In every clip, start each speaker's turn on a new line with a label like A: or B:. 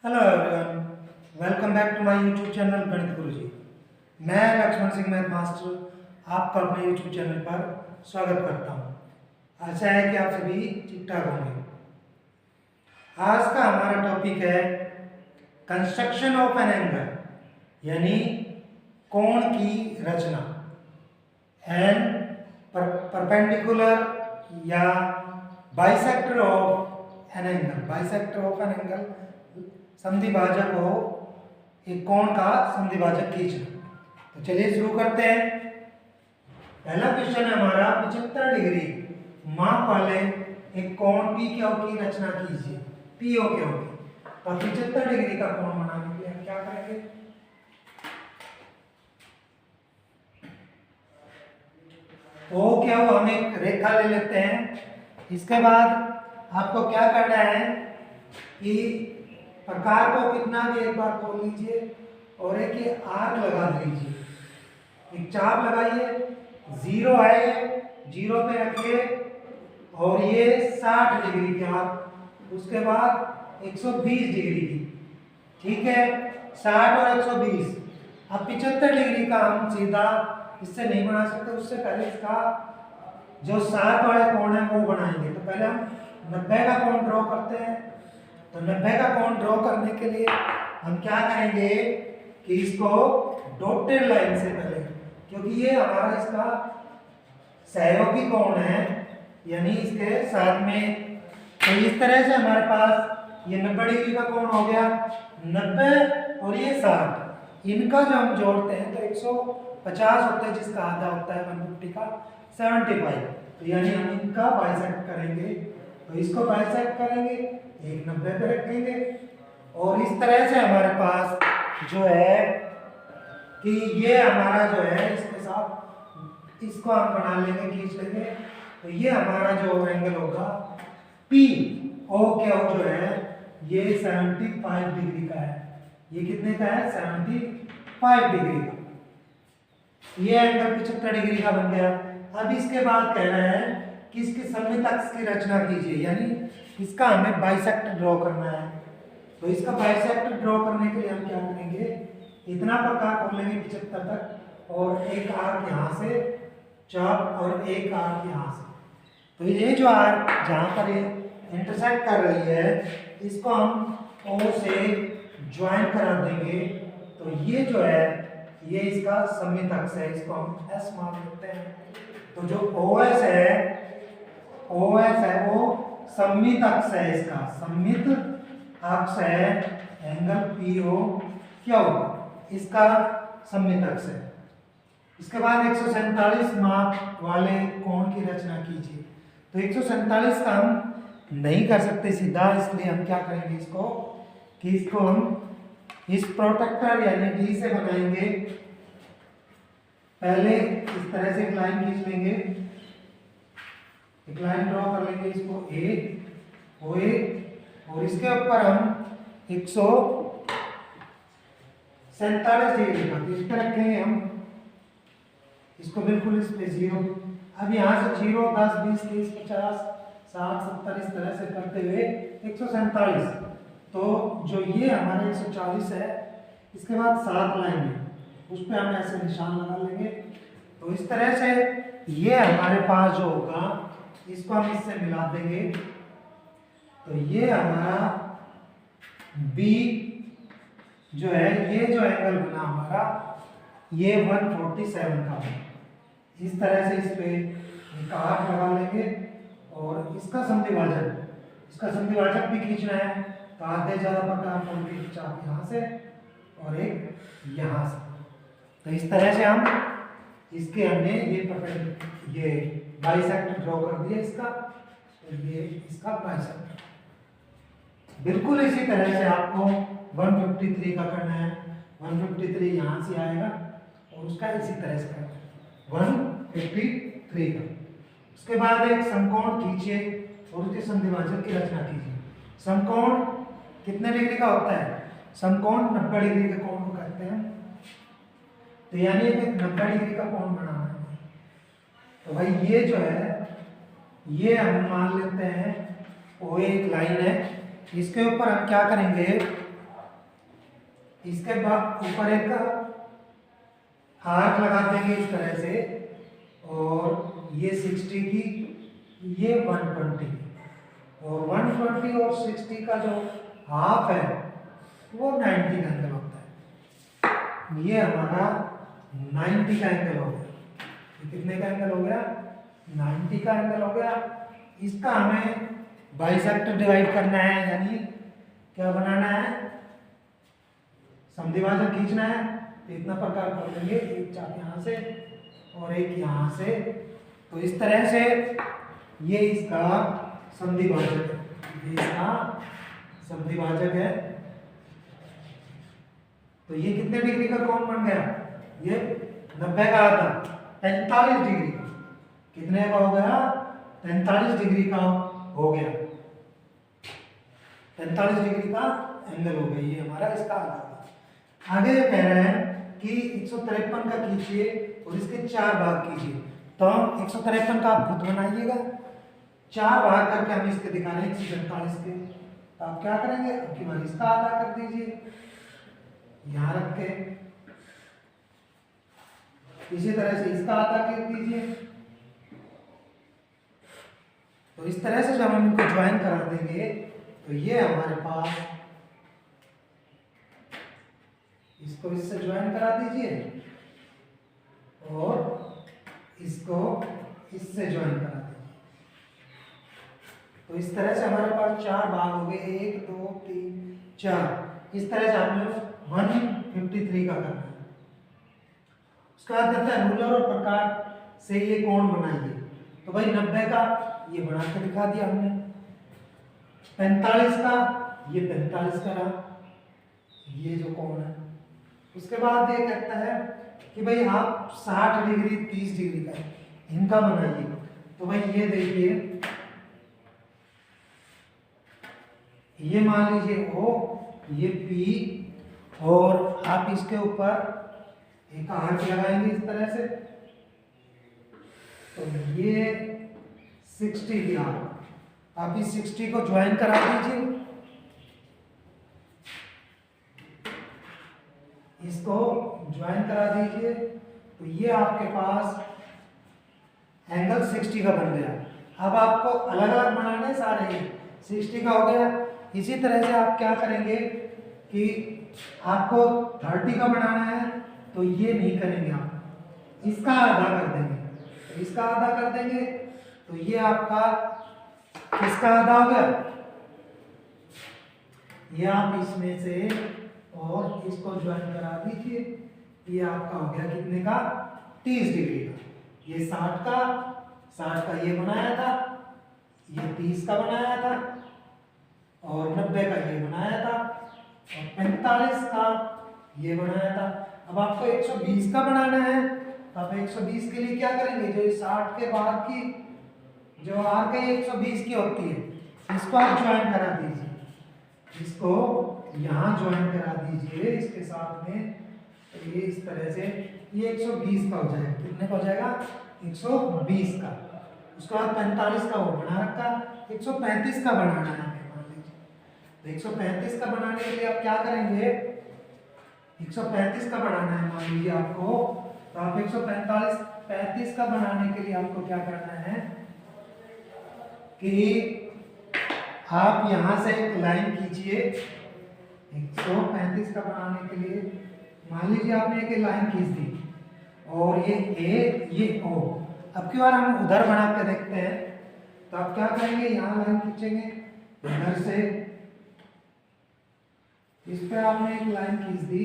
A: Hello everyone, welcome back to my YouTube channel Ganit Guruji. मैं Lakshman Singh math master आपका अपने YouTube channel पर स्वागत करता हूं। आशा है कि आप सभी ठीक ठाक होंगे। आज का हमारा टॉपिक है कंस्ट्रक्शन ऑफ एन एंगल, यानी कोण की रचना। एंड परपेंडिकुलर या bisector of an angle. Bisector of an angle संधिभाजक हो, एक कोण का संधिभाजक खींचना। तो चलिए शुरू करते हैं। पहला क्वेश्चन है हमारा 75 डिग्री माप वाले एक कोण पी क्यू की रचना कीजिए। पीओ क्यू की। तो 75 डिग्री का कोण बनाने के लिए हम क्या करेंगे? ओ क्या हो, हम एक रेखा ले लेते हैं। इसके बाद आपको क्या करना है कि प्रकार को कितना भी एक बार खोल लीजिए और एक ये आर्क लगा लीजिए, एक चाप लगाइए। जीरो है, ये जीरो पे रखिए और ये 60 डिग्री की आर्क, उसके बाद 120 डिग्री की। ठीक है, 60 और 120। अब 75 डिग्री का हम सीधा इससे नहीं बना सकते, उससे पहले इसका जो साथ वाले कोण है वो बनाएंगे। तो पहले हम 90 का कोण ड्रॉ करते हैं। तो 90 का कोण ड्रॉ करने के लिए हम क्या करेंगे कि इसको डॉटेड लाइन से करें, क्योंकि ये हमारा इसका सहयोगी कोण है, यानी इसके साथ में। तो इस तरह से हमारे पास ये 90 डिग्री का कोण हो गया। 90 और ये 60, इनका जो हम जोड़ते हैं तो 150 होता है, जिसका आधा होता है 150 का 75। तो यानी हम इनका बाइसेक्ट करेंगे। तो इसको बाइसेक्ट करेंगे, एक 90 पे रखेंगे और इस तरह से हमारे पास जो है कि ये हमारा जो है इसके साथ इसको हम बना लेंगे, खींच लेंगे। तो ये हमारा जो एंगल होगा पी ओ क्या जो है ये 75 डिग्री का है। ये कितने का है? 75 डिग्री का। ये एंगल 75 डिग्री का बन गया। अब इसके बाद कह रहे हैं कि इसके सममित अक्ष की रचना कीजिए, यानी इसका हमें बाइसेक्टर ड्रॉ करना है। तो इसका बाइसेक्टर ड्रॉ करने के लिए हम क्या करेंगे, इतना प्रकार खोल लेंगे 75 तक और एक आर्क यहाँ से चाप और एक आर्क यहाँ से। तो ये जो आर्क जहाँ पर ये इंटरसेक्ट कर रही है, इसको हम ओ से ज्वाइन करा देंगे। तो ये जो है ये इसका सममित अक्ष है, इसको हम एस मान लेते हैं। तो जो ओएस है वो सममित अक्ष है, इसका सममित अक्ष है एंगल पीओ क्यू, इसका सममित अक्ष है। इसके बाद 147 माप वाले कोण की रचना कीजिए। तो 147 का हम नहीं कर सकते सीधा, इसलिए हम क्या करेंगे इसको कि इसको हम इस प्रोटेक्टर यानी डी से बनाएंगे। पहले इस तरह से एक लाइन खींच लेंगे, एक लाइन ड्रॉ कर लेंगे, इसको ए ओ ए, और इसके ऊपर हम 147 डिग्री का इस पे रखेंगे हम इसको, बिल्कुल इस पे 0। अब यहाँ से 0 10 20 30 50 60 70 इस तरह से करते हुए 147। तो जो ये हमारे 140 है, इसके बाद 7 लाइन है, उस पर हम ऐसे निशान लगा लेंगे। तो इस तरह से ये हमारे पास जो होगा इसको हम इससे मिला देंगे। तो ये हमारा बी जो है, ये जो एंगल बना हमारा ये 147 का है। इस तरह से इस पे एक आर्क लगा लेंगे और इसका संधिभाजक भी खींचना है। तो आधे ज्यादा प्रकार खोल के चाप यहाँ से और एक यहाँ से। तो इस तरह से हम इसके हमने ये बाइसेक्टर ड्रॉ कर दिया इसका। तो ये इसका बाइसेक्टर बिल्कुल इसी तरह से आपको 153 का करना है। 153 यहाँ से आएगा और उसका इसी तरह से करना है 153 का। उसके बाद एक समकोण खींचिए और उसके संधिभाजक की रचना कीजिए। समकोण कितने डिग्री का होता है? समकोण 90 डिग्री के कोण को कहते हैं। तो यानी एक 90 डिग्री का कोण बनाना है। तो भाई ये जो है ये हम मान लेते हैं वो एक लाइन है, इसके ऊपर हम क्या करेंगे इसके बाद ऊपर एक आर्क लगा देंगे इस तरह से, और ये 60 की, ये 120 की, और 120 और 60 का जो हाफ है वो 90 का एंगल होता है। ये हमारा 90 का एंगल हो गया। ये कितने का एंगल हो गया? 90 का एंगल हो गया। इसका हमें बाइसेक्टर डिवाइड करना है, यानी क्या बनाना है? समद्विभाजक खींचना है। तो इतना प्रकार कर लेंगे, एक चाप यहाँ से और एक यहाँ से। तो इस तरह से ये इसका समद्विभाजक है, ये इसका समद्विभाजक है। तो ये कितने डिग्री का कोण बन गया? ये 90 का आधा, 45 डिग्री का। कितने का हो गया? 45 डिग्री का हो गया। 45 डिग्री का एंगल हो गया, ये हमारा इसका आधा। आगे ये कह रहे हैं कि 153 का कीजिए और इसके 4 भाग कीजिए। तो 153 का आप खुद बनाइएगा, 4 भाग करके हम इसके दिखा रहे हैं 145 के। तो आप क्या करेंगे? आपकी बार इसका आधा कर दीजिए यहाँ रख के, इसी तरह से इसका आधा कर दीजिए। तो इस तरह से जब हम इनको ज्वाइन करा देंगे तो ये हमारे पास, इसको इससे ज्वाइन करा दीजिए और इसको इससे ज्वाइन करा दीजिए। तो इस तरह से हमारे पास 4 भाग हो गए, 1 2 3 4। इस तरह से हमें 153 का करना है। उसके बाद कहता है रूलर और प्रकार से ये कोण बनाइए। तो भाई 90 का ये बना के दिखा दिया हमने, 45 का ये 45 का रहा, ये जो कोण है। उसके बाद ये कहता है कि भाई आप 60 डिग्री 30 डिग्री का इनका बनाइए। तो भाई ये देखिए, ये मान लीजिए O, ये P, और आप इसके ऊपर एक आर्क लगाएंगे इस तरह से। तो ये 60 की आर्क, आप इस 60 को ज्वाइन करा दीजिए, इसको ज्वाइन करा दीजिए। तो ये आपके पास एंगल 60 का बन गया। अब आपको अलग अलग बनाने सारे, 60 का हो गया। इसी तरह से आप क्या करेंगे कि आपको 30 का बनाना है, तो ये नहीं करेंगे, आप इसका आधा कर देंगे। तो इसका आधा कर देंगे तो ये आपका किसका आधा हो गया? ये आप इसमें से और इसको ज्वाइन करा दीजिए। ये आपका हो गया कितने का? 30 डिग्री का। ये 60 का ये बनाया था, ये 30 का बनाया था, और 90 का ये बनाया था, और 45 का ये बनाया था। अब आपको 120 का बनाना है। तो आप 120 के लिए क्या करेंगे? जो 60 के बाद की जो आर्क है 120 की होती है, इसको आप ज्वाइन करा दीजिए, इसको यहाँ ज्वाइन करा दीजिए इसके साथ में। तो ये इस तरह से ये 120 का हो जाएगा। कितने का हो जाएगा? 120 का। उसके बाद 45 का वो बना रखा, 135 का बनाना है हमें, मान लीजिए। तो 135 का बनाने के लिए आप क्या करेंगे? 135 का बनाना है मान लीजिए आपको। तो आप 135 का बनाने के लिए आपको क्या करना है कि आप यहां से एक लाइन खींचिए। 135 का बनाने के लिए मान लीजिए आपने एक लाइन खींच दी, और ये ए, ये ओ। अब की बार हम उधर बना के देखते हैं। तो आप क्या करेंगे? यहाँ लाइन खींचेंगे इधर से, इस पे आपने एक लाइन खींच दी,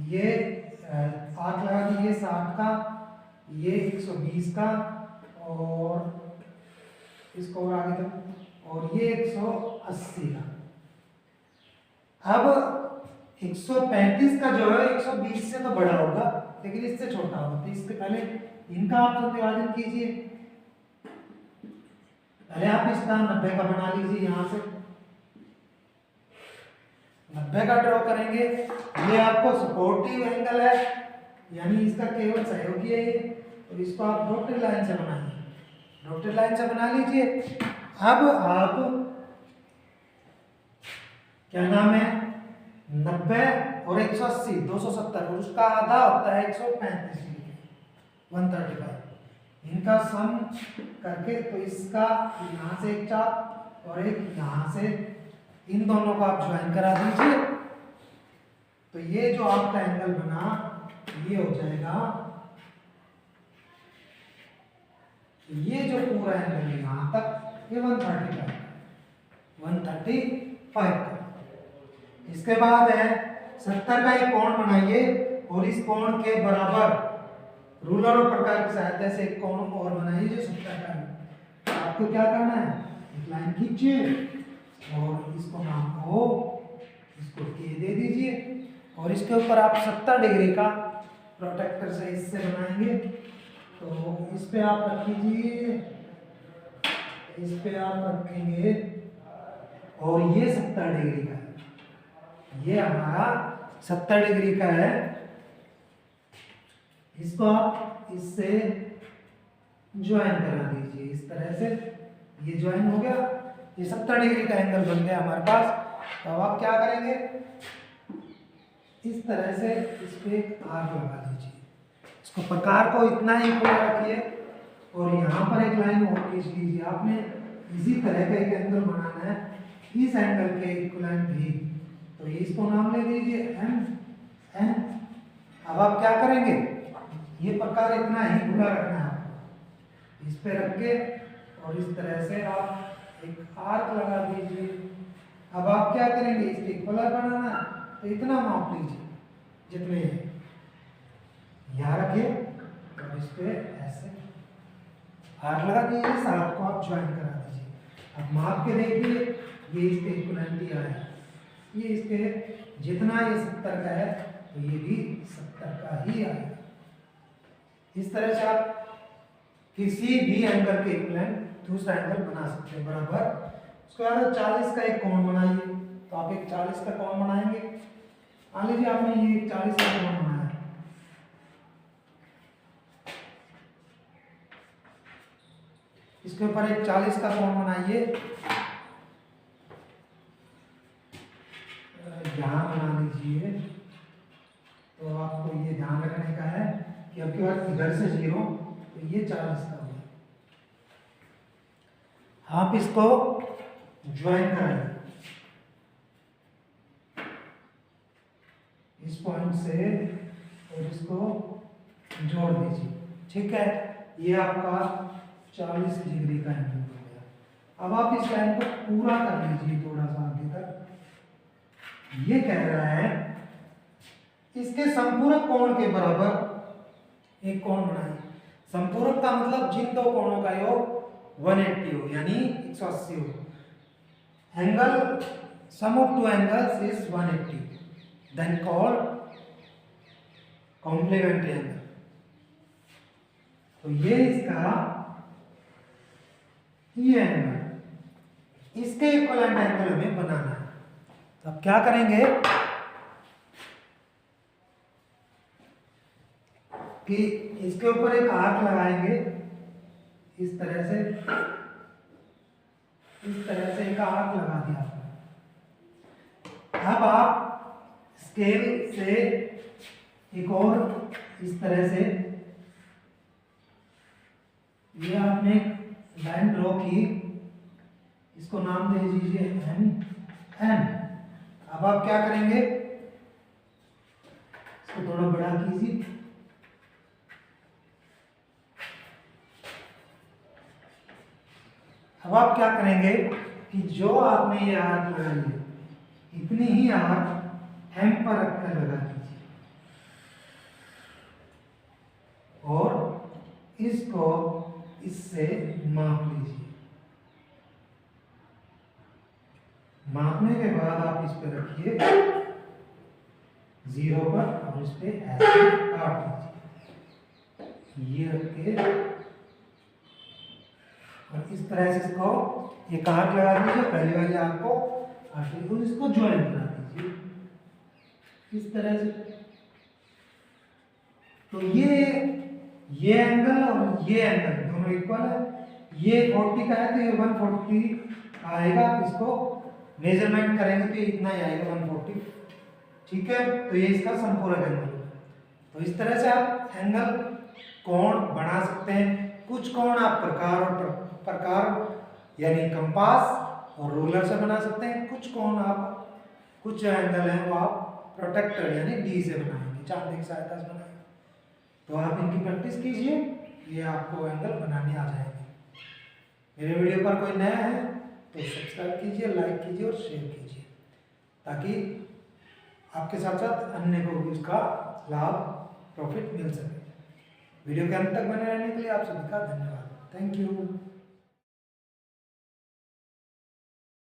A: ये आर्क लगा दी, ये 60 का, ये 120 का, और इसको और आगे तक, और ये 180 का। अब 135 का जो है 120 से तो बड़ा होगा, लेकिन इससे छोटा होगा। तो इसके पहले इनका आप विभाजन कीजिए। पहले आप इसका 90 का बना लीजिए, यहां से 90 का ड्रॉ करेंगे। ये आपको सपोर्टिव एंगल है, यानी इसका केवल सहयोगी है ये। तो इसको आप डॉटेड लाइन से बनाइए, डॉटेड लाइन से बना लीजिए। अब आप क्या नाम है? 90 और 180 270 और उसका आधा होता है 135 डिग्री 135। इनका सम करके तो इसका यहाँ से एक चाप और एक यहाँ से, इन दोनों को आप ज्वाइन करा दीजिए। तो ये जो आपका एंगल बना ये हो जाएगा, ये जो पूरा एंगल है यहाँ तक ये 135 का। इसके बाद है 70 का एक कोण बनाइए और इस कोण के बराबर रूलर और प्रकार की सहायता से एक कोण और बनाइए जो 70 का है। आपको क्या करना है, एक लाइन खींचिए और इसको नाम O, इसको K दे दीजिए और इसके ऊपर आप 70 डिग्री का प्रोटेक्टर से इससे बनाएंगे। तो इस पे आप रखिए, इस पे आप रखेंगे और ये 70 डिग्री का है, ये हमारा 70 डिग्री का है। इसको आप इससे ज्वाइन करा दीजिए इस तरह से, ये ज्वाइन हो गया, ये 70 डिग्री का एंगल बन गया हमारे पास। तो अब आप क्या करेंगे, इस तरह से इस पे एक आर्क लगा दीजिए, इसको प्रकार को इतना ही खुला रखिए और यहाँ पर एक लाइन और खींच लीजिए। आपने इसी तरह का एक एंगल बनाना है इस एंगल के इक्विवेलेंट भी, तो इसको नाम ले दीजिए एन। अब आप क्या करेंगे, ये प्रकार इतना ही खुला रखना है आपको, इस पे रख के और इस तरह से आप एक आर्क लगा दीजिए। अब आप क्या करेंगे, इसके इक्वलर बनाना है तो इतना माप लीजिए जितने यहाँ रखिए और इस पे ऐसे आर्क लगा दीजिए, इस आर्क को आप ज्वाइन करा दीजिए। अब माप के देखिए ये इसके इक्विवेलेंट ही आया, ये इसके जितना ये 70 का है तो ये भी 70 का ही आएगा। इस तरह से आप किसी भी एंगल के इक्विवेलेंट दूसरा एंगल बना सकते हैं बराबर। उसके बाद 40 का एक कोण बनाइए, तो आप एक 40 का कोण बनाएंगे। मान लीजिए आपने ये 40 का कोण बनाया, इसके ऊपर एक 40 का कोण बनाइए, यहाँ बना लीजिए। तो आपको ये ध्यान रखने का है कि आपके पास इधर से 0 तो ये 40 का होगा, आप इसको ज्वाइन कराइए इस पॉइंट से और इसको जोड़ दीजिए, ठीक है। ये आपका 40 डिग्री का एंगल हो गया। अब आप इस लाइन को पूरा कर लीजिए थोड़ा सा आगे तक। ये कह रहा है इसके संपूरक कोण के बराबर एक कोण बनाइए। संपूरक का मतलब जिन दो कोणों का योग 180 हो, यानी 180 हो। Angle sum of two angles is 180, then called complementary angle. तो ये इसका ये एंगल, इसके इक्विवेलेंट एंगल हमें बनाना है। तो अब क्या करेंगे कि इसके ऊपर एक आर्क लगाएंगे इस तरह से, इस तरह से एक आर्क लगा दिया। अब आप स्केल से एक और इस तरह से ये आपने लाइन ड्रॉ की, इसको नाम दे दीजिए एन। अब आप क्या करेंगे, इसको थोड़ा बड़ा कीजिए, अब आप क्या करेंगे कि जो आपने ये आर्क लगाई है इतनी ही आर्क एम पर रखकर लगा दीजिए और इसको इससे माप लीजिए। मापने के बाद आप इस पे रखिए 0 पर और इस पे ऐसे काट दीजिए, ये रख के और इस तरह से इसको ये आर्क लगा दीजिए, पहले वाले आर्क को और इसको ज्वाइन करा दीजिए इस तरह से। तो ये एंगल और ये एंगल दोनों इक्वल है। ये 40 का है तो ये 140 आएगा। इसको मेजरमेंट करेंगे तो इतना ही आएगा 140, ठीक है, तो ये इसका संपूरक एंगल होगा। तो इस तरह से आप एंगल कोण बना सकते हैं। कुछ कोण आप प्रकार यानी कंपास और रूलर से बना सकते हैं। कुछ कोण आप कुछ एंगल हैं वो आप प्रोटेक्टर यानी डी से बनाएंगे, चांदी की सहायता से बनाएंगे। तो आप इनकी प्रैक्टिस कीजिए, ये आपको एंगल बनाने आ जाएंगे। मेरे वीडियो पर कोई नया है तो सब्सक्राइब कीजिए, लाइक कीजिए और शेयर कीजिए, ताकि आपके साथ साथ अन्य को भी उसका लाभ प्रॉफिट मिल सके। वीडियो के अंत तक बने रहने के लिए आप सभी का धन्यवाद। Thank you.